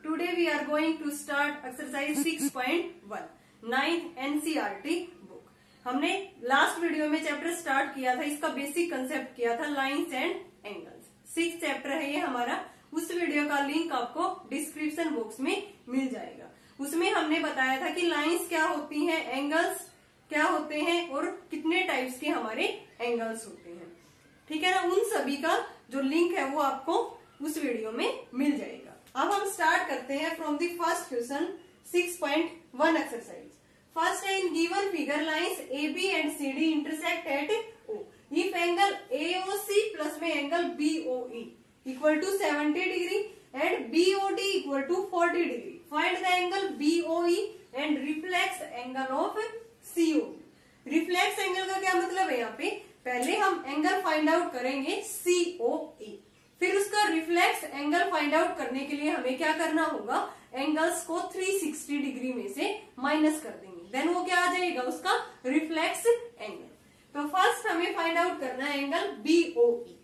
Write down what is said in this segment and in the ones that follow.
Today we are going to start exercise 6.1 9th NCERT book। हमने last video में chapter start किया था, इसका बेसिक कंसेप्ट किया था lines and angles. 6th chapter है ये हमारा। उस वीडियो का लिंक आपको डिस्क्रिप्शन बॉक्स में मिल जाएगा। उसमें हमने बताया था कि लाइंस क्या होती हैं, एंगल्स क्या होते हैं और कितने टाइप्स के हमारे एंगल्स होते हैं। ठीक है ना, उन सभी का जो लिंक है वो आपको उस वीडियो में मिल जाएगा। अब हम स्टार्ट करते हैं from the first question 6.1 exercise. First है, in given figure lines AB and CD intersect at O if angle AOC plus में angle BOE equal to 70 degree and BOD equal to 40 degree. Find the angle BOE and reflex angle of COE। Reflex angle का क्या मतलब है, यहाँ पे पहले हम angle find out करेंगे COE, फिर उसका रिफ्लेक्स एंगल फाइंड आउट करने के लिए हमें क्या करना होगा, एंगल्स को 360 डिग्री में से माइनस कर देंगे, देन वो क्या आ जाएगा, उसका रिफ्लेक्स एंगल। तो फर्स्ट हमें फाइंड आउट करना है एंगल BOE।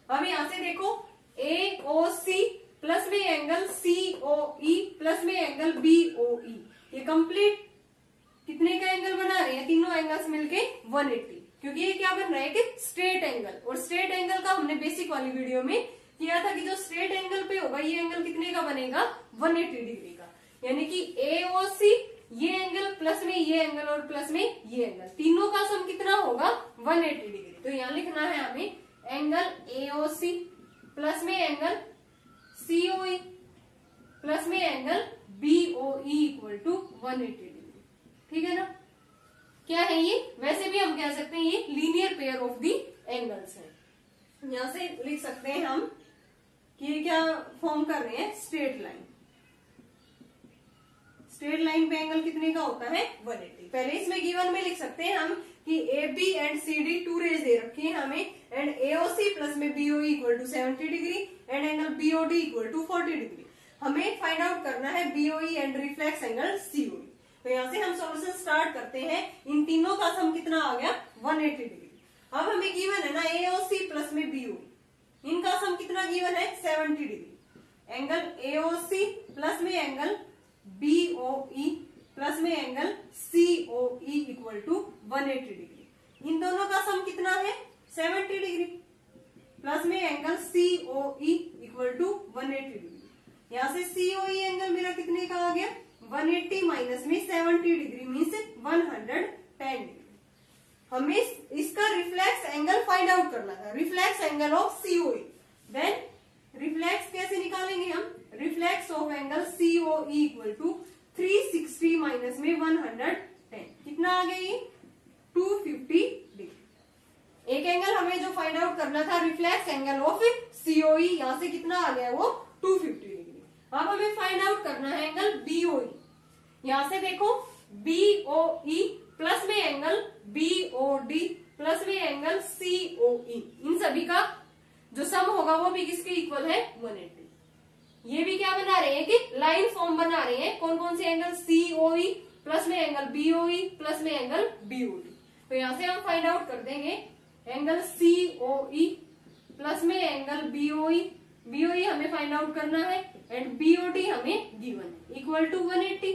अब यहां से देखो AOC प्लस में एंगल COE प्लस में एंगल BOE, ये कंप्लीट कितने का एंगल बना रहे हैं, तीनों एंगल्स मिलके 180, क्योंकि ये क्या बन रहा है कि स्ट्रेट एंगल। और स्ट्रेट एंगल का हमने बेसिक वाली वीडियो में किया था कि जो स्ट्रेट एंगल पे होगा ये एंगल कितने का बनेगा, 180 डिग्री का। यानी कि AOC ये एंगल प्लस में ये एंगल और प्लस में ये एंगल, तीनों का सम कितना होगा, 180 डिग्री। तो यहाँ लिखना है हमें एंगल AOC प्लस में एंगल COE प्लस में angle BOE equal to 180 degree. ठीक है ना, क्या है ये, वैसे भी हम कह सकते हैं ये linear pair of the angles है। यहां से लिख सकते हैं हम कि ये क्या फॉर्म कर रहे हैं, स्ट्रेट लाइन। स्ट्रेट लाइन पे एंगल कितने का होता है, 180। पहले इसमें गिवन में लिख सकते हैं हम कि AB and CD two rays दे रखी है हमें, एंड AOC प्लस में BOE equal to 70 degree and angle BOD equal to 40 degree. हमें फाइंड आउट करना है BOE and reflex angle COE। तो यहाँ से हम सॉल्यूशन स्टार्ट करते हैं। इन तीनों का सम कितना आ गया, 180 डिग्री। अब हमें गिवन है ना AOC प्लस में BOE, इनका सम कितना गिवन है, 70 डिग्री। एंगल AOC प्लस में एंगल BOE प्लस में angle COE equal to 180 degree. इन दोनों का सम कितना है, 70 डिग्री प्लस में angle COE equal to 180 degree. यहाँ से COE एंगल मेरा कितने का आ गया, 180 माइनस में 70 डिग्री मीन्स 110 डिग्री। हमें इसका रिफ्लेक्स एंगल फाइंड आउट करना था, reflex angle of COE। Then reflex कैसे निकालेंगे हम, reflex of angle COE equal to 360 minus में 110, कितना आ गया ये, 250 डिग्री। एक एंगल हमें जो फाइंड आउट करना था रिफ्लेक्स एंगल ऑफ COE, यहां से कितना आ गया वो 250 डिग्री। अब हमें फाइंड आउट करना है एंगल BOE। यहां से देखो BOE प्लस में एंगल BOD प्लस में एंगल COE, इन सभी का जो सम होगा वो भी किसके इक्वल है, 180। ये भी क्या बना रहे हैं कि लाइन फॉर्म बना रहे हैं, कौन कौन से एंगल, COE प्लस में एंगल BOE प्लस में एंगल BOD। तो यहां से हम फाइंड आउट कर देंगे एंगल COE प्लस में एंगल BOE हमें फाइंड आउट करना है एंड BOD हमें गिवन है इक्वल टू 180,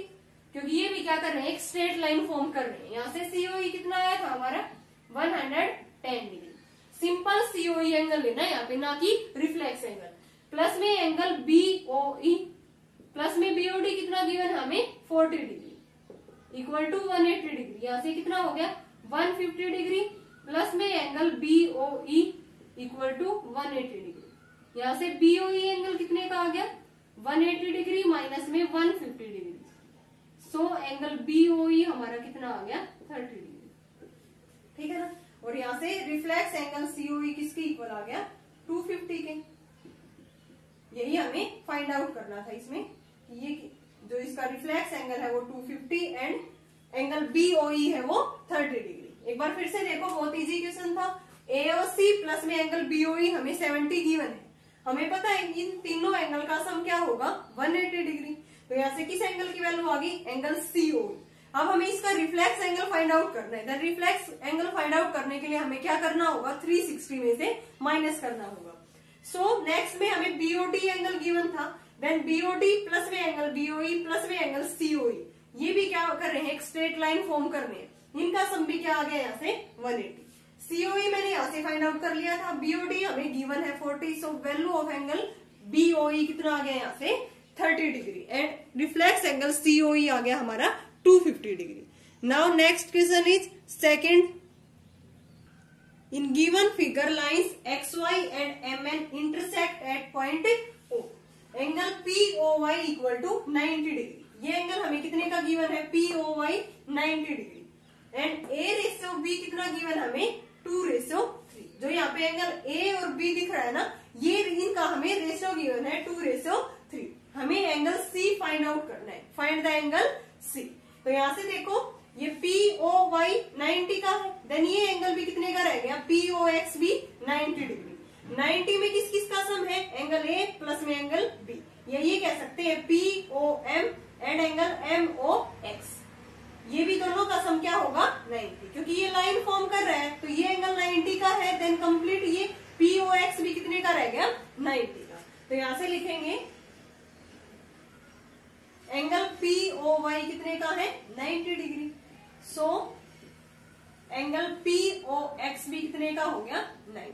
क्योंकि ये भी क्या कर रहे हैं, एक स्ट्रेट लाइन फॉर्म कर रहे हैं। यहाँ से COE कितना आया था हमारा, 110 डिग्री। सिंपल COE एंगल लेना है यहाँ पे, ना कि रिफ्लेक्स एंगल। प्लस में एंगल BOE प्लस में BOD कितना गिवन हमें, 40 डिग्री इक्वल टू 180 डिग्री। यहाँ से कितना हो गया, 150 डिग्री प्लस में angle BOE equal to 180 degree. यहाँ से BOE एंगल कितने का आ गया, 180 डिग्री माइनस में 150 डिग्री। सो एंगल BOE हमारा कितना आ गया, 30 डिग्री। ठीक है ना, और यहाँ से रिफ्लेक्स एंगल COE किसके इक्वल आ गया, 250 के। यही हमें फाइंड आउट करना था इसमें, ये जो इसका रिफ्लेक्स एंगल है वो 250 एंड एंगल BOE है वो 30 डिग्री। एक बार फिर से देखो, बहुत इजी क्वेश्चन था। AOC प्लस में एंगल BOE हमें 70 गिवन है, हमें पता है इन तीनों एंगल का सम क्या होगा, 180 डिग्री। तो यहाँ से किस एंगल की वैल्यू आ गई, एंगल COE। अब हमें इसका रिफ्लेक्स एंगल फाइंड आउट करना है। Then reflex angle find out करने के लिए हमें क्या करना होगा, 360 में से माइनस करना होगा। सो नेक्स्ट में हमें BOD एंगल गिवन था, देन बीओडी प्लस में एंगल बीओई प्लस में एंगल सीओई, ये भी क्या कर रहे हैं, एक स्ट्रेट लाइन फॉर्म कर रहे हैं, इनका सम भी क्या आ गया यहाँ से 180। सीओई मैंने यहाँ से फाइंड आउट कर लिया था, बीओडी हमें गिवन है 40, so value of angle BOE कितना आ गया यहाँ से 30 degree and reflex angle COE आ गया हमारा 250 degree. Now next question is second, in given figure lines XY and MN intersect at point O, angle POY equal to 90 degree. ये angle हमें कितने का गिवन है, POY 90 डिग्री एंड A/B कितना given हमें 2/3। जो यहाँ पे एंगल A और B दिख रहा है ना, ये इनका हमें रेशियो गिवन है 2/3। हमें एंगल C फाइंड आउट करना है, फाइंड द एंगल C। तो यहाँ से देखो ये POY 90 का है, देन ये एंगल भी कितने का रह गया, POX भी 90 डिग्री। 90 में किस किस का सम है, एंगल A प्लस में एंगल B, या ये कह सकते हैं POM एंड एंगल MOX, ये भी दोनों का सम क्या होगा 90, क्योंकि ये लाइन फॉर्म कर रहा है तो ये एंगल 90 का है, देन कंप्लीट ये POX भी कितने का रह गया 90 का। तो यहां से लिखेंगे एंगल POY कितने का है 90 डिग्री, सो एंगल POX भी कितने का हो गया 90,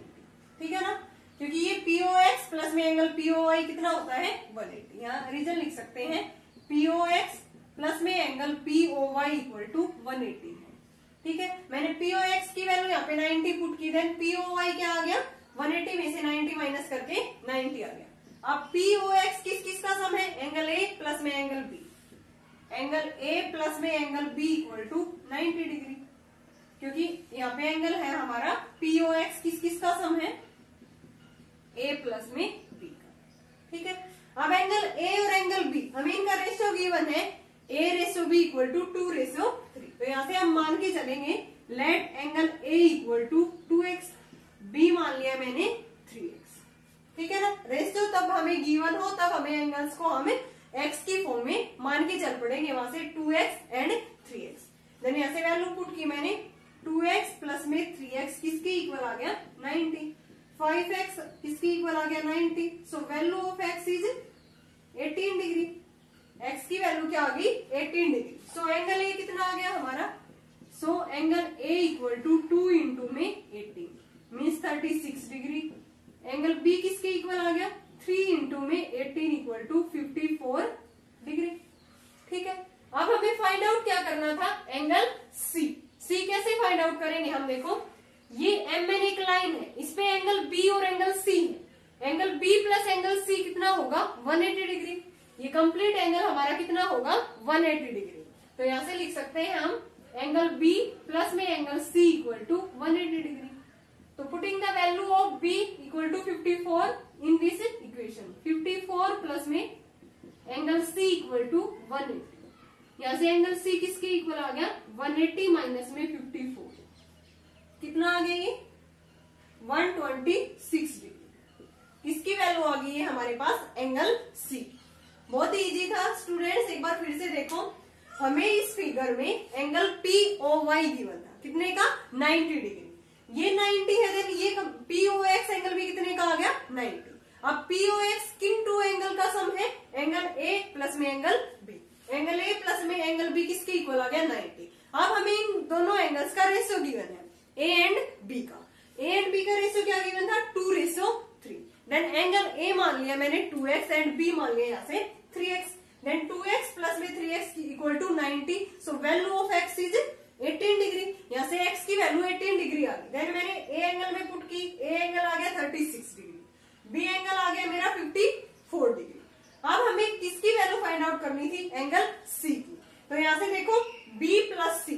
ठीक है ना, क्योंकि ये POX प्लस में एंगल POY कितना होता है 180। यहाँ रीजन लिख सकते हैं, POX प्लस में एंगल POY इक्वल टू 180 है, ठीक है। मैंने POX की वैल्यू यहाँ पे 90 पुट की, देन POY क्या आ गया 180 में से 90 माइनस करके 90 आ गया। अब POX किस किस का सम है, एंगल A प्लस में angle B, angle A plus में angle B equal to 90 degree, क्योंकि यहाँ पे एंगल है हमारा POX किस किस का सम है, A प्लस में B का, ठीक है। अब एंगल A और एंगल B हमें इनका रेशियो गिवन है A/B इक्वल टू 2/3। तो यहाँ से हम मान के चलेंगे let angle A equal to 2x, B मान लिया मैंने 3x, ठीक है ना। रेशियो तब हमें गिवन हो तब हमें एंगल्स को हमें x की फॉर्म में मान के चल पड़ेंगे, वहां से 2x एंड 3x। देन यहाँ से वैल्यू पुट की मैंने, 2x प्लस में 3x किसके इक्वल आ गया 90, 5x किसके इक्वल आ गया 90, so value of x is 18 degree, x की वैल्यू क्या आ गई 18 डिग्री। सो एंगल A कितना आ गया हमारा, so angle A equal to 2 into में 18 मीन्स 36 डिग्री। एंगल B किसके इक्वल आ गया 3 इंटू में 18 इक्वल टू 54 डिग्री, ठीक है। अब हमें फाइंड आउट क्या करना था, एंगल C। C कैसे फाइंड आउट करेंगे हम, देखो ये MN एक लाइन है, इस पे एंगल B और एंगल C है, angle B plus angle C कितना होगा 180 डिग्री, ये कंप्लीट एंगल हमारा कितना होगा 180 डिग्री। तो यहाँ से लिख सकते हैं हम एंगल B प्लस में angle C equal to 180 degree. तो putting the value of B equal to 54 in this equation, 54 plus में एंगल C इक्वल टू 180, यहाँ से एंगल C किसके इक्वल आ गया 180 माइनस में 54, कितना आ गया ये 126 डिग्री। किसकी वैल्यू आ गई है हमारे पास एंगल C। बहुत ही इजी था स्टूडेंट्स, एक बार फिर से देखो, हमें इस फिगर में एंगल POY गिवन था कितने का 90 डिग्री, ये 90 है, देन ये POX एंगल भी कितने का आ गया 90। अब POX किन टू एंगल का सम है, एंगल A प्लस में angle B, angle A plus में एंगल B किसके इक्वल आ गया 90। अब हमें इन दोनों एंगल्स का रेशियो गिवन है A एंड B का, A एंड B का रेशियो क्या गिवन था 2/3। देन एंगल A मान लिया मैंने 2x एंड B मान लिया यहाँ से 3x, देन 2x प्लस में 3x equal to 90, so value of x is 18 degree, यहाँ से x की वैल्यू 18 डिग्री आ गई। देन मैंने A एंगल में पुट की, A एंगल आ गया 36 डिग्री, B एंगल आ गया मेरा 54 डिग्री। अब हमें किसकी वैल्यू फाइंड आउट करनी थी, एंगल C की। तो यहाँ से देखो B प्लस C,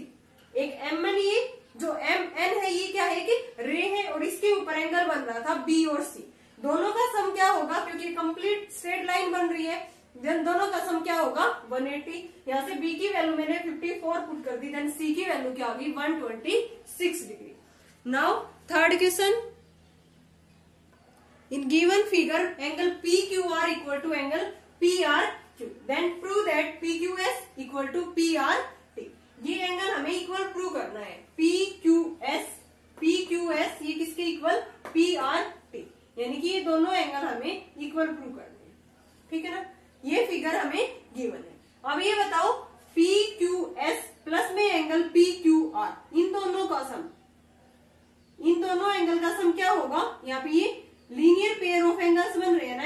एक MN, ये जो MN है ये क्या है कि रे है और इसके ऊपर एंगल बन रहा था B और C, दोनों का सम क्या होगा, क्योंकि कंप्लीट स्ट्रेट लाइन बन रही है, देन दोनों का सम क्या होगा 180। यहाँ से B की वैल्यू मैंने 54 पुट कर दी, देन C की वैल्यू क्या होगी 126 degree. Now third question, in given figure angle PQR equal to angle PRQ, then prove that PQS equal to PRT। ये एंगल हमें इक्वल प्रूव करना है, PQS ये किसके इक्वल PRT, यानी कि ये दोनों एंगल हमें इक्वल प्रूव करने हैं, ठीक है ना। ये फिगर हमें गिवन है। अब ये बताओ पी क्यू एस प्लस में एंगल पी क्यू आर, इन दोनों का सम, इन दोनों एंगल का सम क्या होगा? यहाँ पे ये लीनियर पेयर ऑफ एंगल्स बन रहे हैं ना,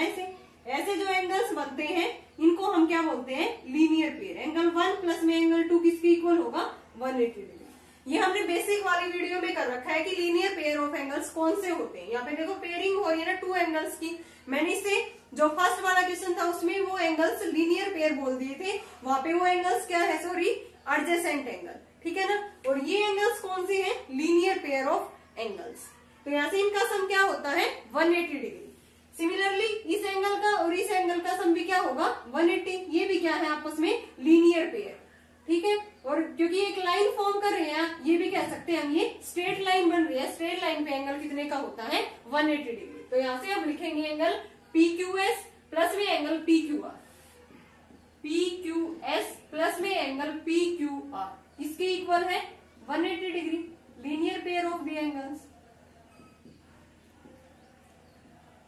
ऐसे जो एंगल्स बनते हैं इनको हम क्या बोलते हैं? Linear pair. एंगल 1 प्लस में एंगल 2 किसके इक्वल होगा? 180 डिग्री। ये हमने बेसिक वाली वीडियो में कर रखा है कि लीनियर पेयर ऑफ एंगल्स कौन से होते हैं। यहाँ पे देखो पेयरिंग हो रही है ना टू एंगल्स की। मैंने इसे जो फर्स्ट वाला क्वेश्चन था उसमें वो एंगल्स लीनियर पेयर बोल दिए थे, वहां पे वो एंगल्स क्या है? सॉरी, एडजेसेंट एंगल, ठीक है ना। और ये एंगल्स कौन से हैं? Linear pair of angles. तो यहाँ से इनका सम क्या होता है? 180 डिग्री। सिमिलरली इस एंगल का और इस एंगल का सम भी क्या होगा? 180। ये भी क्या है? आपस में लीनियर पेयर, ठीक है। और क्योंकि एक लाइन फॉर्म कर रहे हैं, ये भी कह सकते हैं हम, ये स्ट्रेट लाइन बन रही है। स्ट्रेट लाइन पे एंगल कितने का होता है? 180 डिग्री। तो यहाँ से हम लिखेंगे angle P Q S plus में angle P Q R, P Q S plus में एंगल पी क्यू आर, इसके इक्वल है 180 डिग्री, linear pair of the angles.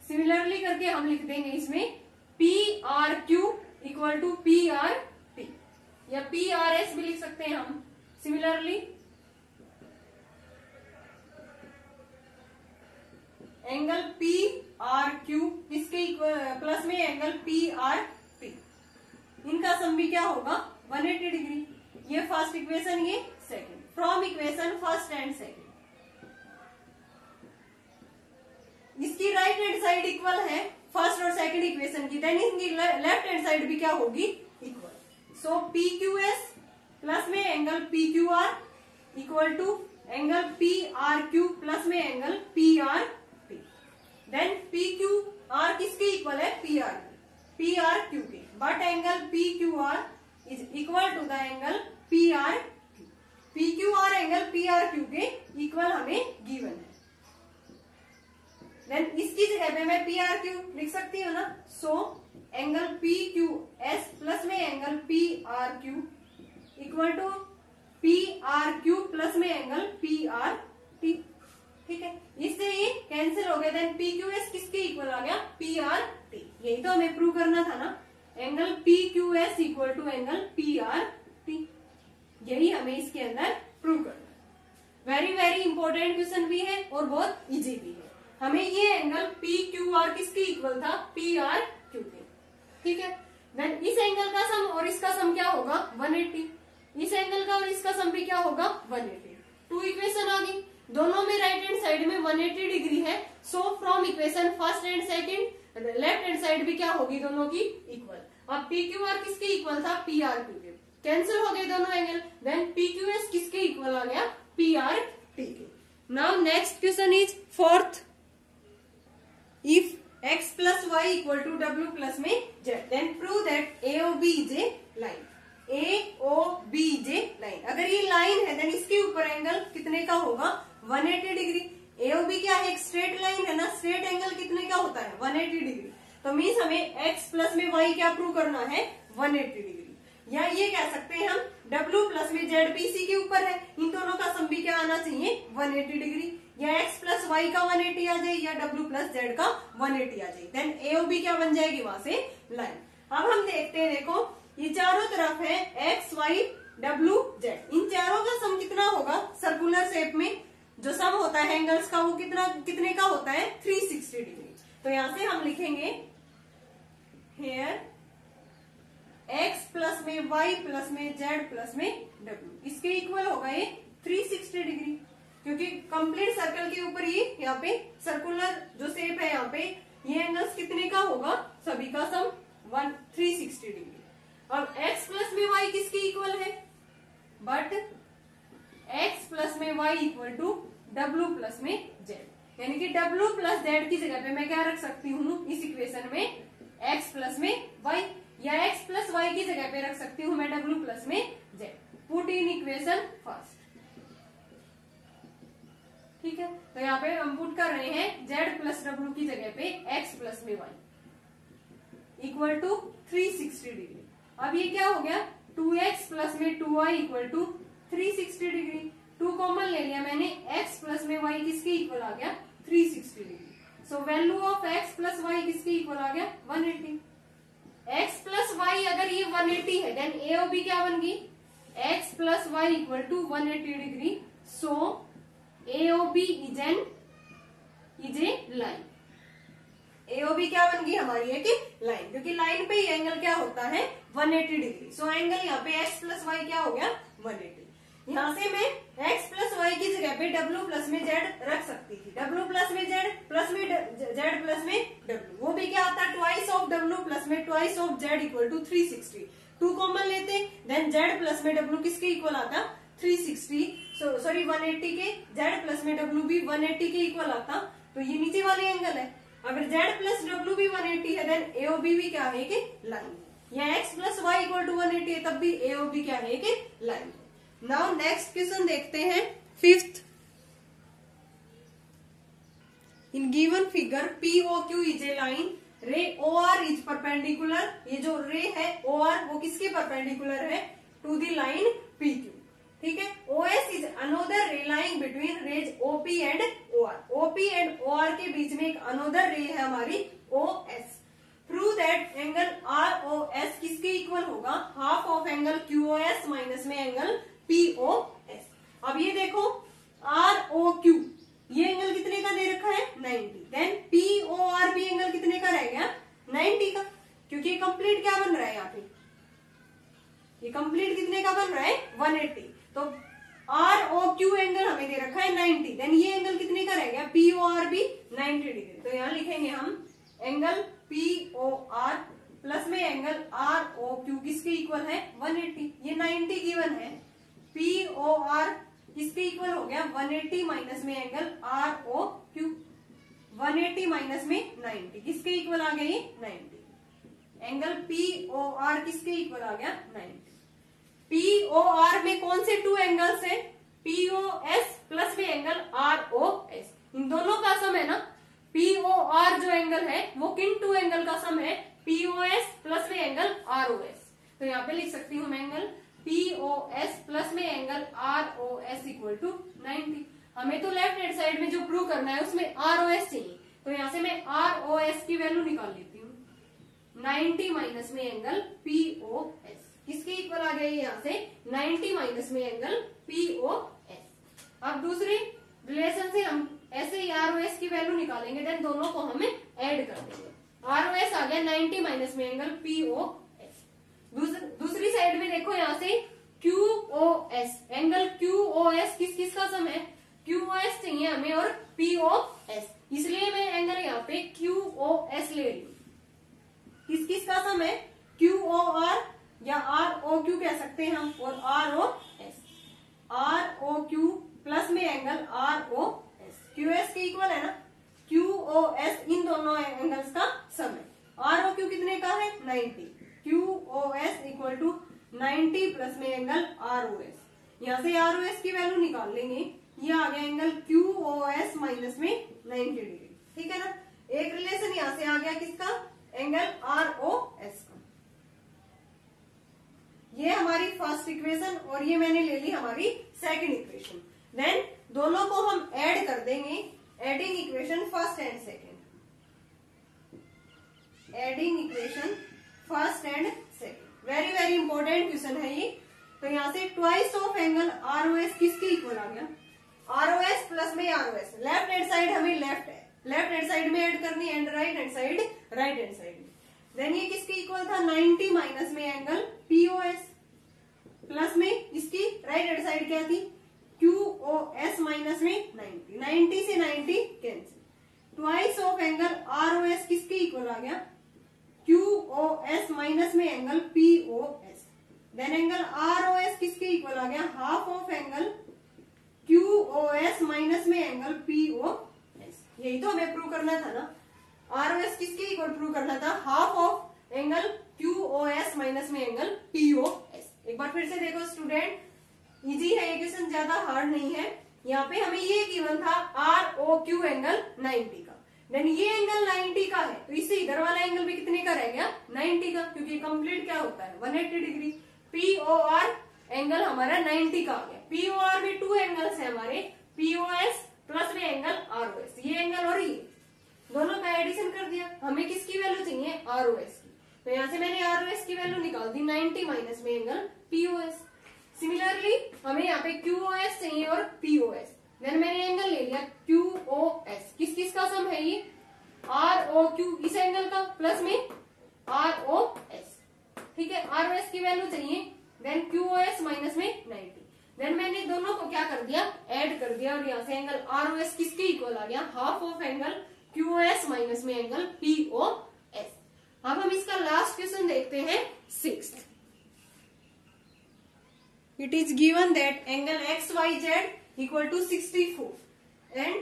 Similarly करके हम लिख देंगे इसमें P R Q equal to P R T, या पी आर एस भी लिख सकते हैं हम। Similarly angle P R Q इसके इक्वल प्लस में एंगल पी आर टी, इनका सम भी क्या होगा? 180 डिग्री। ये फर्स्ट इक्वेशन, ये second. From equation first and second, इसकी राइट हैंड साइड इक्वल है फर्स्ट और सेकंड इक्वेशन की, देन इनकी लेफ्ट हैंड साइड भी क्या होगी? Equal. So P Q S plus में angle P Q R equal to angle P R Q plus में angle P R T. Then P Q R किसके equal है? P R Q के, but angle P Q R is equal to the angle P R Q. P Q R angle P R Q के equal हमें given है। Then इसकी जगह पे मैं पी आर क्यू लिख सकती हूँ ना। So angle P Q S plus में angle P R Q equal to P R Q plus में एंगल पी आर टी, ठीक है। इससे ये कैंसिल हो गया। देन पी क्यू एस किसके इक्वल आ गया? P R T. यही तो हमें प्रूव करना था ना, angle P Q S equal to angle P R T. यही हमें इसके अंदर प्रूव करना है। वेरी वेरी इंपॉर्टेंट क्वेश्चन भी है और बहुत इजी भी है। हमें ये एंगल पी क्यू आर किसके इक्वल था? पी आर क्यू के, ठीक है। देन इस एंगल का सम और इसका सम क्या होगा? 180। इस एंगल का और इसका सम भी क्या होगा? 180। टू इक्वेशन आ गई, दोनों में राइट हैंड साइड में 180 डिग्री है। So from equation first and second left hand side भी क्या होगी? दोनों की इक्वल। अब पी क्यू आर किसके इक्वल था? पी आर क्यू के, कैंसिल हो गए दोनों angle. Then P Q S किसके इक्वल आ गया? पी आर टी के। Now next question is fourth, if x plus y equal to w plus में z, then prove that AOB is a line. AOB is a line. अगर ये line है then इसके ऊपर angle कितने का होगा? 180 डिग्री। AOB क्या है? एक स्ट्रेट लाइन है ना, स्ट्रेट एंगल कितने का होता है? 180 डिग्री। तो मीन्स हमें x प्लस में y क्या प्रूव करना है? 180 डिग्री। या ये कह सकते हैं हम w प्लस में z भी इसी के ऊपर है, इन दोनों का सम भी क्या आना चाहिए? 180 डिग्री। या x प्लस वाई का 180 आ जाए या w प्लस जेड का 180 आ जाए, देन AOB क्या बन जाएगी? वहां से लाइन। अब हम देखते हैं, देखो ये चारों तरफ है x y w z, इन चारों का सम कितना होगा? सर्कुलर शेप में जो सम होता है एंगल्स का वो कितने का होता है? 360 डिग्री। तो यहां से हम लिखेंगे हेयर x प्लस में y प्लस में z प्लस में w, इसके इक्वल होगा ये 360 डिग्री, क्योंकि कंप्लीट सर्कल के ऊपर ये यहाँ पे सर्कुलर जो शेप है यहाँ पे ये एंगल्स कितने का होगा? सभी का सम 360 डिग्री। अब x प्लस में y किसके इक्वल है? बट x प्लस में y equal to w plus में z, यानी कि w प्लस z की जगह पे मैं क्या रख सकती हूँ इस इक्वेशन में? x प्लस में y, या x प्लस y की जगह पे रख सकती हूँ मैं w प्लस में z। Put in equation first, ठीक है। तो यहाँ पे हम पुट कर रहे हैं z प्लस w की जगह पे x प्लस में y इक्वल टू 360 डिग्री। अब ये क्या हो गया? 2x प्लस में 2y equal to 360 degree. 2 common ले लिया मैंने, x प्लस में y किसके इक्वल आ गया? 360 degree. So value of x plus y किसके इक्वल आ गया? 180। x प्लस वाई अगर ये 180 है देन ए ओ बी क्या बन गई, x plus Y equal to 180 degree. So A O B is a line. AOB क्या बन गई हमारी है कि लाइन, क्योंकि लाइन पे ही एंगल क्या होता है 180 डिग्री। सो एंगल यहाँ पे x प्लस वाई क्या हो गया 180। यहाँ से मैं x प्लस वाई की जगह पे w प्लस में z रख सकती थी, w प्लस में z प्लस में z प्लस में w, वो भी क्या आता है ट्वाइस ऑफ w प्लस में twice of z equal to 360। 2 common लेते देन z प्लस में w किसके इक्वल आता 360, सॉरी 180 के, z प्लस में w भी 180 के इक्वल आता। तो ये नीचे वाले एंगल है। अगर z प्लस w भी 180 है देन एओबी भी क्या है कि लाइन, या x plus Y equal to 180 है तब भी एओबी क्या है कि लाइन। नाउ नेक्स्ट क्वेश्चन देखते हैं 5th। In given figure POQ is a line, रे OR इज परपेंडिकुलर। ये जो रे है OR वो किसके परपेंडिकुलर है, टू द लाइन PQ। ठीक है, OS is another ray lying between rays OP and OR। OP and OR के बीच में एक अनोदर रे है हमारी OS। Prove that angle ROS किसके इक्वल होगा, half of angle QOS minus में एंगल POS। अब ये देखो ROQ ये एंगल कितने का दे रखा है 90, देन POR भी एंगल कितने का रह गया 90 का, क्योंकि कंप्लीट क्या बन रहा है यहाँ पे, ये कंप्लीट कितने का बन रहा है 180। तो ROQ एंगल हमें दे रखा है 90, देन ये एंगल कितने का रह गया POR भी 90 डिग्री। तो यहाँ लिखेंगे हम एंगल POR प्लस में एंगल ROQ किसके इक्वल है 180, ये 90 गिवन है। POR किसके इक्वल हो गया 180 माइनस में एंगल ROQ, 180 माइनस में 90 किसके इक्वल आ गया ये 90। एंगल POR किसके इक्वल आ गया 90। POR में कौन से 2 एंगल्स है, POS प्लस में एंगल ROS, इन दोनों का सम है ना। POR जो एंगल है वो किन 2 एंगल का सम है, POS प्लस में एंगल ROS। तो यहाँ पे लिख सकती हूँ मैं एंगल POS प्लस में एंगल ROS इक्वल टू 90। हमें तो लेफ्ट हैंड साइड में जो प्रूव करना है उसमें ROS चाहिए, तो यहाँ से मैं ROS की वैल्यू निकाल लेती हूँ 90 माइनस में एंगल POS किसके इक्वल आ गया यहाँ से 90 माइनस में एंगल POS। अब दूसरी रिलेशन से हम ऐसे ही ROS की वैल्यू निकालेंगे, देन दोनों को हमें ऐड कर देंगे। ROS आ गया 90 माइनस में एंगल POS। दूसरी साइड में देखो यहाँ से QOS, एंगल QOS किस किस का सम है, QOS चाहिए हमें और POS, इसलिए मैं एंगल यहाँ पे QOS ले रही हूँ। किस किस का सम है, QOR या ROQ कह सकते हैं हम, और ROS। ROQ प्लस में एंगल ROS, QS के इक्वल है ना, QOS इन दोनों एंगल्स का सम है। ROQ कितने का है 90, QOS इक्वल टू 90 प्लस में एंगल ROS। यहाँ से ROS की वैल्यू निकाल लेंगे, ये आ गया एंगल QOS माइनस में 90 डिग्री। ठीक है ना, एक रिलेशन यहाँ से आ गया किसका, एंगल ROS का। ये हमारी फर्स्ट इक्वेशन और ये मैंने ले ली हमारी सेकंड इक्वेशन। देन दोनों को हम ऐड कर देंगे, adding equation first and second, adding equation first and second. Very very important question है ये। तो यहाँ से ट्वाइस ऑफ एंगल ROS किसके इक्वल आ गया, ROS प्लस में ROS। लेफ्ट हैंड साइड हमें लेफ्ट हैंड साइड में ऐड करनी and right hand side right hand side में। देन ये किसके इक्वल था 90 माइनस में एंगल POS प्लस में इसकी राइट हैंड साइड क्या थी QOS माइनस में 90, 90 से 90 cancel. Twice of angle ROS किसके इक्वल आ गया QOS माइनस में angle POS। Then angle ROS किसके इक्वल आ गया, half of angle QOS minus में एंगल POS। यही तो हमें प्रूव करना था ना, ROS किसके इक्वल प्रूव करना था, half of angle QOS minus में एंगल POS। एक बार फिर से देखो स्टूडेंट, इजी है ये क्वेश्चन, ज्यादा हार्ड नहीं है। यहाँ पे हमें ये गिवन था ROQ एंगल 90 का, देन ये एंगल 90 का है, तो इससे इधर वाला एंगल भी कितने का रह गया 90 का, क्योंकि कंप्लीट क्या होता है 180 डिग्री। POR एंगल हमारा 90 का आ गया। POR में 2 एंगल्स है हमारे, POS प्लस में एंगल ROS, ये एंगल और ये दोनों का एडिशन कर दिया। हमें किसकी वैल्यू चाहिए ROS की, तो यहाँ से मैंने ROS की वैल्यू निकाल दी 90 माइनस में एंगल POS। सिमिलरली हमें यहाँ पे QOS चाहिए और POS। देन मैंने एंगल ले लिया QOS। किस किस का सम है ये? ROQ इस एंगल का प्लस में ROS। ठीक है, ROS की वैल्यू चाहिए, देन QOS माइनस में 90। देन मैंने दोनों को क्या कर दिया, ऐड कर दिया, और यहाँ से एंगल ROS किसके इक्वल आ गया? Half of angle QOS minus में एंगल POS। अब हम इसका लास्ट क्वेश्चन देखते हैं, 6th। It is given that angle XYZ equal to 64 and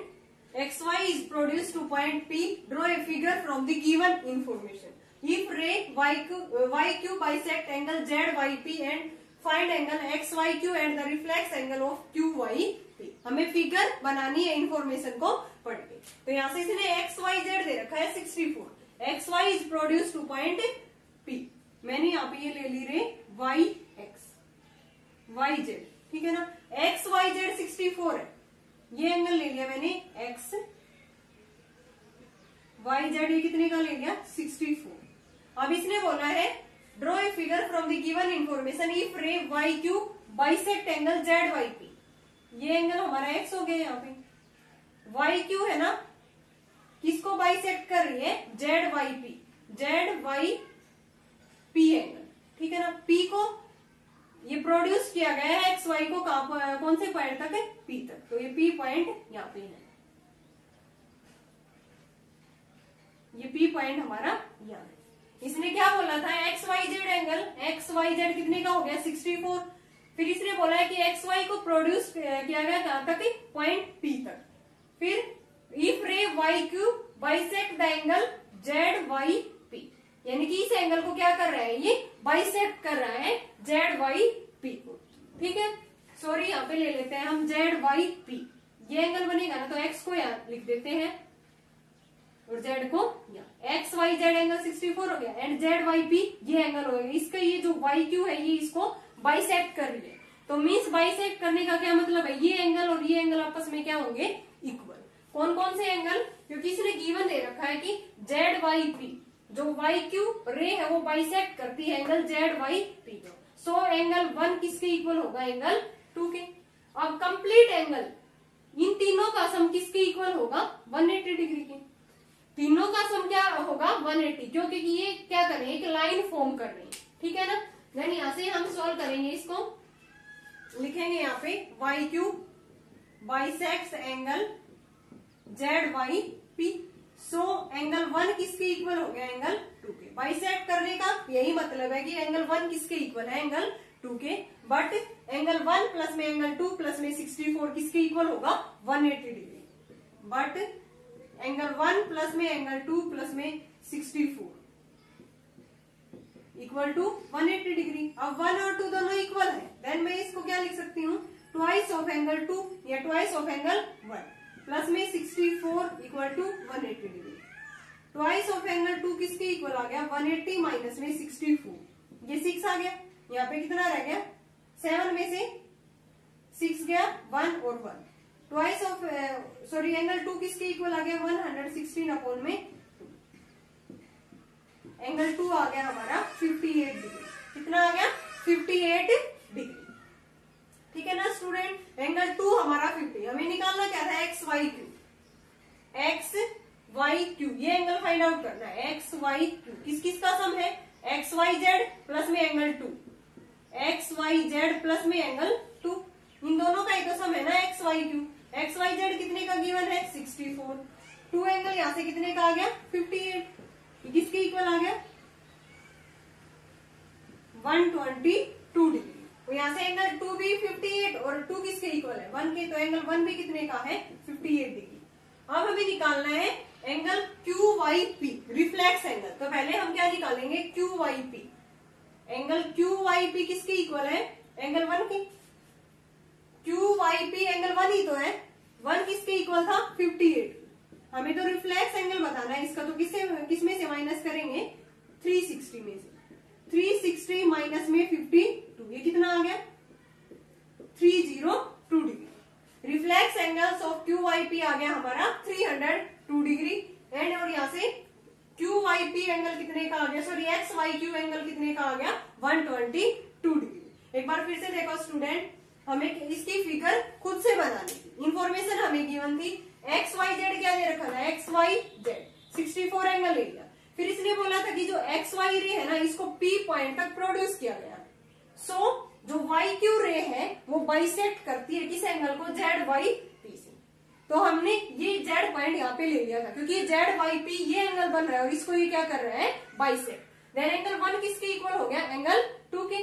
XY is produced to point P. Draw a figure from the given information. If ray YQ bisect angle ZYP and find angle XYQ and the reflex angle of QYP. हमें figure बनानी है information को पढ़ के। तो यहाँ से इसने XYZ दे रखा है 64। XY is produced to point P। मैंने यहाँ पे ये ले ली रे YX YZ, ठीक है ना। XYZ 64 है, ये एंगल ले लिया मैंने X YZ, ये कितने का ले लिया? 64। अब इसने बोला है draw a figure from the given information if रे YQ बाइसेक्ट एंगल ZYP। ये एंगल हमारा X हो गया, यहाँ पे YQ है ना, किसको बाइसेक्ट कर रही है? ZYP एंगल, ठीक है ना। P को ये प्रोड्यूस किया गया है XY को कौन से पॉइंट तक है? P तक। तो ये P पॉइंट यहाँ पे है, ये P पॉइंट हमारा यहाँ है। इसने क्या बोला था? XYZ एंगल, XYZ कितने का हो गया? 64। फिर इसने बोला है कि XY को प्रोड्यूस किया गया कहां तक? पॉइंट P तक। फिर इफ रे YQ bisect the angle ZYP, यानी कि इस एंगल को क्या कर रहा है? ये बाइसेक्ट कर रहा है ZYP को, ठीक है। सॉरी, यहाँ पे ले लेते हैं हम ZYP। ये एंगल बनेगा ना, तो X को यहाँ लिख देते हैं और Z को यहाँ। XYZ एंगल 64 हो गया एंड ZYP ये एंगल हो गया। इसका ये जो YQ है ये इसको बाइसेक्ट कर रही है। तो मीन्स बाइसेक्ट करने का क्या मतलब है? ये एंगल और ये एंगल आपस में क्या होंगे? इक्वल। कौन कौन से एंगल? क्योंकि इसने गिवन दे रखा है कि ZYP जो YQ रे है वो बाइसेक्ट करती है एंगल ZYP को। सो एंगल 1 किसके इक्वल होगा? एंगल 2 के। अब कंप्लीट एंगल इन तीनों का सम किसके इक्वल होगा? 180 डिग्री के। तीनों का सम क्या होगा? 180, क्योंकि ये क्या कर रहे हैं? एक लाइन फॉर्म कर रहे हैं, ठीक है ना। देन यहाँ से हम सॉल्व करेंगे, इसको लिखेंगे यहाँ पे YQ bisects angle ZYP। So angle 1 किसके इक्वल हो गया? एंगल 2 के। बाइसेक्ट करने का यही मतलब है कि एंगल 1 किसके इक्वल है? एंगल 2 के। बट एंगल 1 प्लस में एंगल 2 प्लस में 64 किसके इक्वल होगा? 180 डिग्री। बट एंगल 1 प्लस में एंगल 2 प्लस में 64 इक्वल टू 180 डिग्री। अब 1 और 2 दोनों इक्वल है, देन मैं इसको क्या लिख सकती हूँ? ट्वाइस ऑफ एंगल 2 या ट्वाइस ऑफ एंगल 1 प्लस में 64 equal to 180 degree. Twice of angle 2 किसके इक्वल आ गया? 180 माइनस में 64, ये 6 आ गया। यहाँ पे कितना रह गया? 7 में से 6 गया, 1 और 1। ट्वाइस ऑफ सॉरी एंगल 2 किसके इक्वल आ गया? 116 अपॉन में 2। एंगल 2 आ गया हमारा 58 डिग्री। कितना आ गया? 58 डिग्री, ठीक है ना स्टूडेंट। एंगल 2 हमारा 50। हमें निकालना क्या था? XYQ। XYQ ये एंगल फाइंड आउट करना है। XYQ किस किस का सम है? XYZ प्लस में एंगल 2, XYZ प्लस में एंगल 2, इन दोनों का ही तो सम है ना XYQ। XYZ कितने का गिवन है? 64। 2 एंगल यहाँ से कितने का आ गया? 58। किसके इक्वल आ गया? 122 डिग्री। तो यहाँ से एंगल 2 भी 58 और 2 किसके इक्वल है? 1 के। तो एंगल 1 भी कितने का है? 58 डिग्री। अब हमें निकालना है एंगल QYP रिफ्लेक्स एंगल। तो पहले हम क्या निकालेंगे? QYP। एंगल QYP किसके इक्वल है? एंगल 1 के। QYP एंगल 1 ही तो है, 1 किसके इक्वल था? 58। हमें तो रिफ्लेक्स एंगल बताना है इसका, तो किसमें से माइनस करेंगे? 360 में से। 360 माइनस में 52, ये कितना आ गया? 302 degree. Reflex angles of QYP आ गया हमारा 302 डिग्री। एंड और यहाँ से QYP एंगल कितने का आ गया? Sorry X Y Q angle कितने का आ गया 122 डिग्री। एक बार फिर से देखो स्टूडेंट, हमें इसकी फिगर खुद से बनानी थी, इंफॉर्मेशन हमें गिवन थी, एक्स वाई जेड क्या दे रखा था, एक्स वाई जेड 64 एंगल ले लिया। फिर इसने बोला था कि जो एक्स वाई रे है ना इसको पी पॉइंट तक प्रोड्यूस किया गया। सो जो वाई क्यू रे है वो बाइसेक्ट करती है किस एंगल को, जेड वाई पी से। तो हमने ये जेड पॉइंट यहाँ पे ले लिया था क्योंकि जेड वाई पी ये एंगल बन रहा है और इसको ये क्या कर रहा है, बाइसेक्ट। देन एंगल 1 किसके इक्वल हो गया, एंगल 2 के।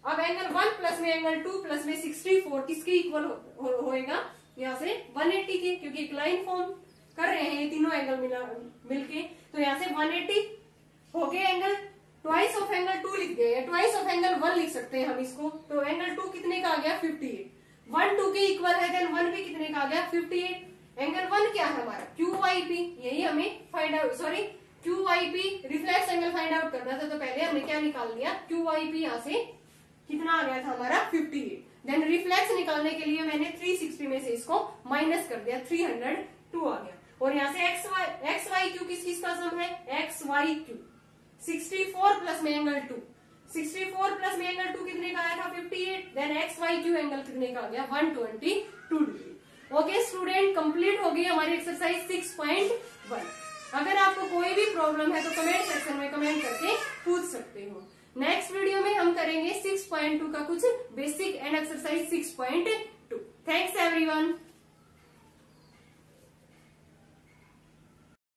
अब एंगल 1 प्लस में एंगल 2 प्लस में 64 किसके इक्वल होएगा, यहाँ से 180 के, क्योंकि एक लाइन फॉर्म कर रहे हैं ये तीनों एंगल मिलके। तो यहाँ से 180 हो गए एंगल, ट्वाइस ऑफ एंगल 2 लिख दिया, ट्वाइस ऑफ एंगल 1 लिख सकते हैं हम इसको। तो एंगल 2 कितने का आ गया 58, 1 2 के इक्वल है, देन 1 भी कितने का आ गया 58। एंगल 1 क्या है हमारा क्यू वाई पी, यही हमें find out, sorry Q Y P reflex angle find out करना था। तो पहले हमने क्या निकाल लिया, क्यू वाई पी यहाँ से कितना आ गया था हमारा 58। देन रिफ्लेक्स निकालने के लिए मैंने 360 में से इसको माइनस कर दिया, 302 आ गया। और यहाँ से एक्स वाई क्यू किस किस का सम है, एक्स वाई क्यू 64 प्लस में एंगल 2, 64 प्लस में एंगल 2 कितने का आया था 58। Then X Y Q angle कितने का आ गया 122 डिग्री। ओके स्टूडेंट, कंप्लीट हो गई हमारी एक्सरसाइज 6.1। अगर आपको कोई भी प्रॉब्लम है तो कमेंट सेक्शन में कमेंट करके पूछ सकते हो। नेक्स्ट वीडियो में हम करेंगे 6.2 का कुछ basic and exercise 6.2। Thanks everyone.